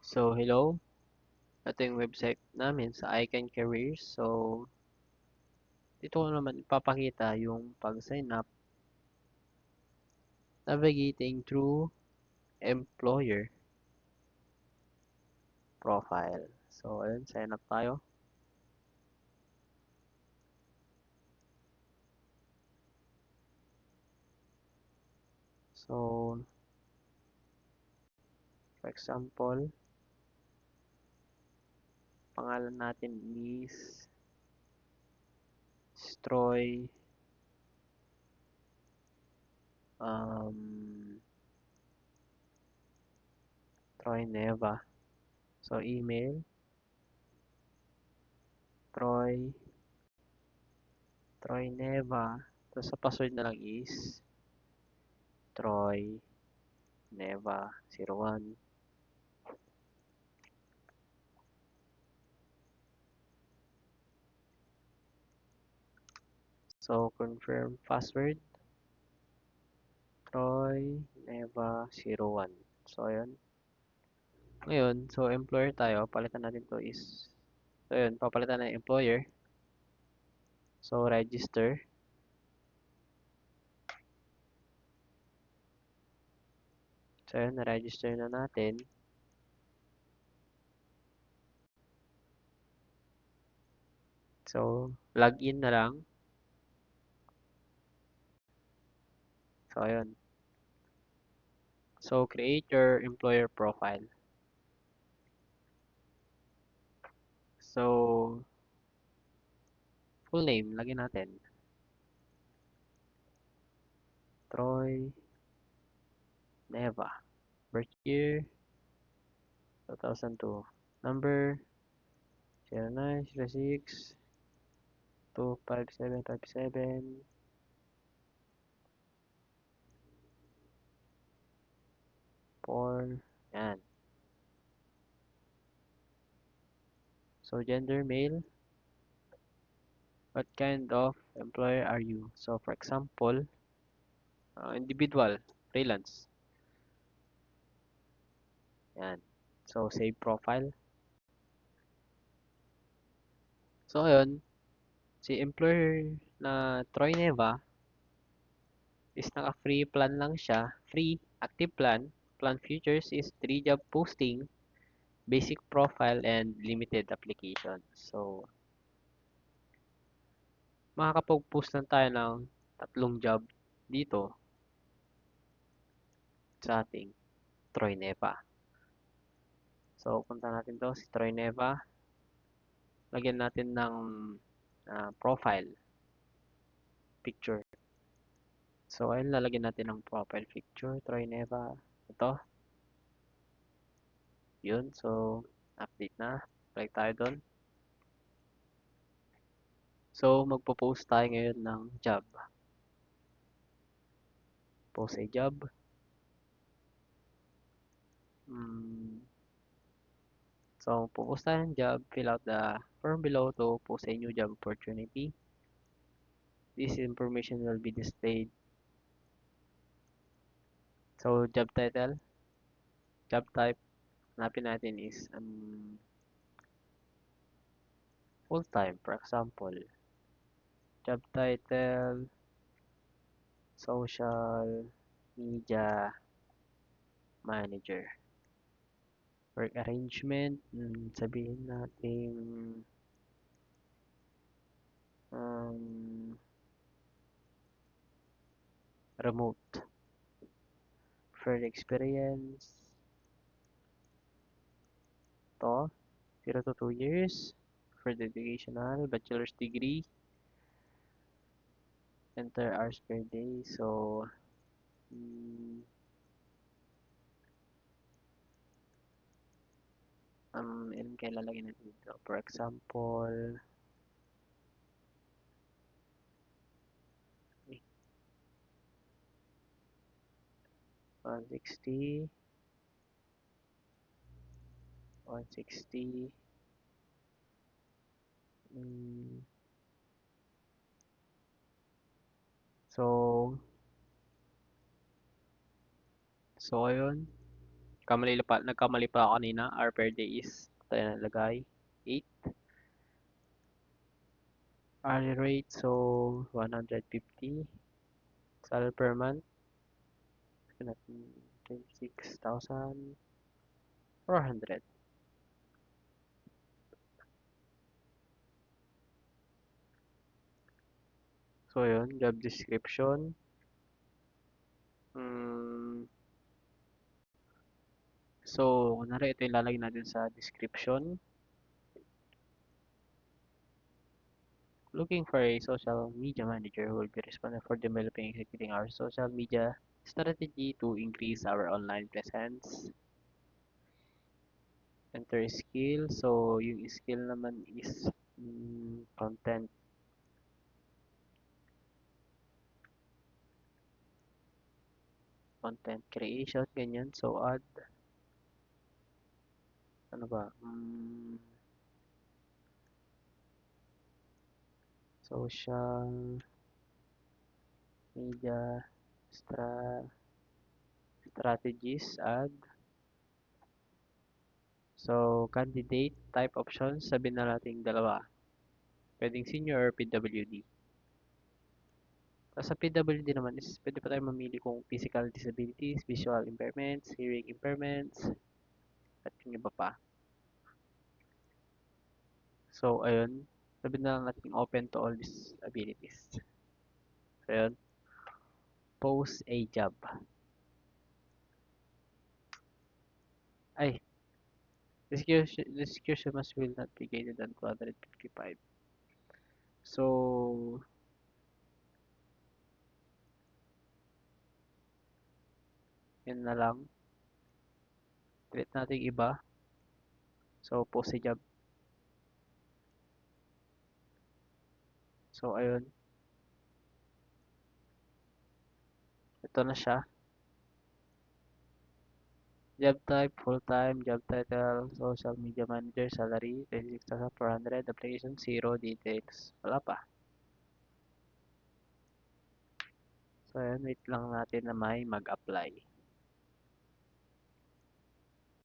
So, hello. Ito yung website namin sa Icon Careers. So, dito ko naman ipapakita yung pag-sign up navigating through employer profile. So, ayun, sign up tayo. So, for example, pangalan natin is Stroy um, Troy Neva. So, email, Troy, Troy Neva. Tapos, sa password na lang is Troy Neva 01. So, confirm password, Troy Neva 01. So, ayun. Ngayon, so employer tayo, palitan natin to is, so ayun, papalitan na yung employer. So, register. So, ayun, na-register na natin. So, login na lang. So, ayun. So, create your employer profile. So, full name, lagyan natin. Troy Neva. Birth year, 2002. Number, 0906 25757. 4. Yan. So, gender male. What kind of employer are you? So, for example, individual, freelance. Yan. So, save profile. So, ayun, si employer na Troy Neva is naka-free plan lang siya. Free, active plan. Plan features is 3 job posting, basic profile, and limited application. So, makakapag-post lang tayo ng 3 job dito sa ating Troy Neva. So, punta natin to si Troy Neva. Lagyan natin ng profile picture. So, ayun, lalagyan natin ng profile picture. Troy Neva. Ito. Yun. So, update na. Balik tayo doon. So, magpo-post tayo ngayon ng job. Post a job. So, post tayo ng job. Fill out the form below to post a new job opportunity. This information will be displayed. So, job title. Job type. Hanapin natin is full-time. For example, job title, social media manager. Work arrangement, sabihin natin remote. Preferred experience, to 0 to 2 years. Preferred educational, bachelor's degree. Enter hours per day. So, ilan kayo lalagyan natin dito? For example, 160, 160, so, ayun. Nagkamali pa ako kanina. Hour per day is, tayo nalagay, 8. Hourly rate, so 150. Salary per month, natin 26,400. So, yun, job description. So, kunwari ito yung lalagay natin sa description. Looking for a social media manager who will be responsible for developing and executing our social media strategy to increase our online presence. Enter skill. So, yung skill naman is content creation, ganyan. So, add, ano ba? Social media strategies, add. So, candidate type options, sabihin na natin dalawa. Pwedeng senior or PWD. Sa PWD naman is pwede pa tayo mamili kung physical disabilities, visual impairments, hearing impairments, at yung iba pa. So, ayun. Sabihin na lang natin open to all these abilities. So, ayun. Post a job. Ay, this must will not be greater than 255. So, yun na lang. Create natin iba. So, post a job. So, ayun. Ito na siya. Job type, full-time, job title, social media manager, salary, 26,400, application, 0, details. Wala pa. So, ayan, wait lang natin na may mag-apply.